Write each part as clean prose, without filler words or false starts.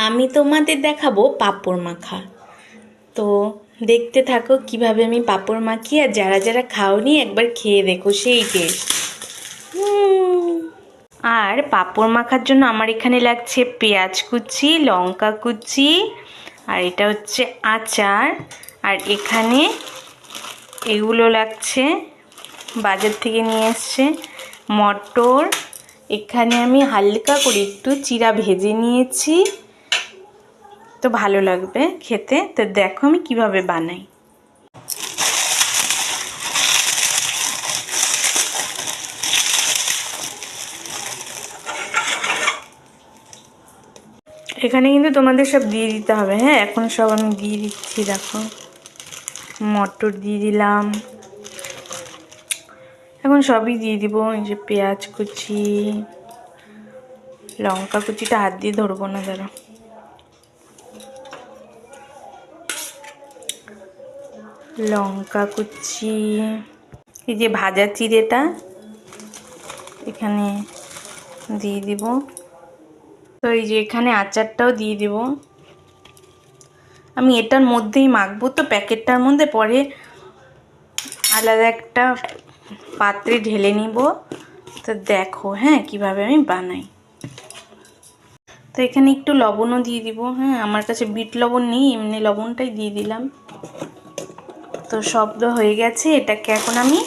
আমি তোমাদের দেখাবো পাঁপড় মাখা। তো দেখতে থাকো কিভাবে আমি পাঁপড় মাখি, আর যারা যারা খাওনি একবার খেয়ে দেখো, সেই টেস্ট। আর পাঁপড় মাখার জন্য আমার এখানে লাগছে পেঁয়াজ কুচি, লঙ্কা কুচি, আর এটা হচ্ছে আচার, আর এখানে এগুলো লাগছে বাজার থেকে নিয়ে এসছে মটর। এখানে আমি হালকা করে একটু চিরা ভেজে নিয়েছি, তো ভালো লাগবে খেতে। তো দেখো আমি কিভাবে বানাই। এখানে কিন্তু তোমাদের সব দিয়ে দিতে হবে, হ্যাঁ। এখন সব আমি দিয়ে দিচ্ছি। দেখো মটর দিয়ে দিলাম, এখন সবই দিয়ে দিব। এই যে পেঁয়াজ কুচি, লঙ্কা কুচিটা হাত দিয়ে ধরবো না, দাঁড়া। লঙ্কা কুচি, এই যে ভাজা চিড়েটা এখানে দিয়ে দিব। তো এই যে এখানে আচারটাও দিয়ে দিব। আমি এটার মধ্যেই মাখবো, তো প্যাকেটটার মধ্যে পরে আলাদা একটা পাত্রে ঢেলে নিব। তো দেখো হ্যাঁ কিভাবে আমি বানাই। তো এখানে একটু লবণও দিয়ে দিব, হ্যাঁ। আমার কাছে বিট লবণ নেই, এমনি লবণটাই দিয়ে দিলাম। তো শব্দ হয়ে গেছে, এটাকে এখন আমি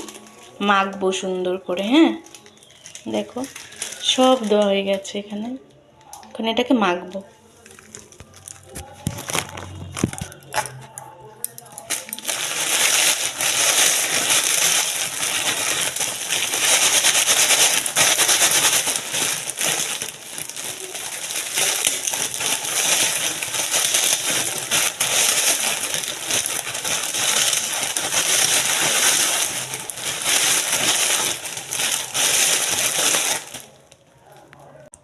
মাখবো সুন্দর করে, হ্যাঁ। দেখো সব দেওয়া হয়ে গেছে এখানে, এখন এটাকে মাখবো।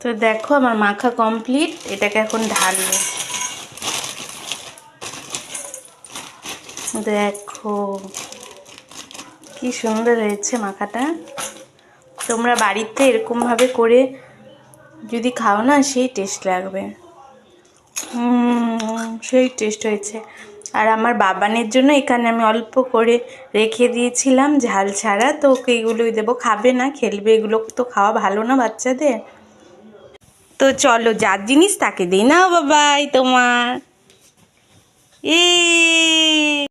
তো দেখো আমার মাখা কমপ্লিট, এটাকে এখন ঢালবো। দেখো কি সুন্দর হয়েছে মাখাটা। তোমরা বাড়িতে এরকমভাবে করে যদি খাও না, সেই টেস্ট লাগবে। সেই টেস্ট হয়েছে। আর আমার বাবানের জন্য এখানে আমি অল্প করে রেখে দিয়েছিলাম ঝাল ছাড়া, তো ওকে এগুলোই দেবো। খাবে না, খেলবে, এগুলো তো খাওয়া ভালো না বাচ্চাদের। তো চলো, যার জিনিস তাকে দিই। নাও বাবাই তোমার।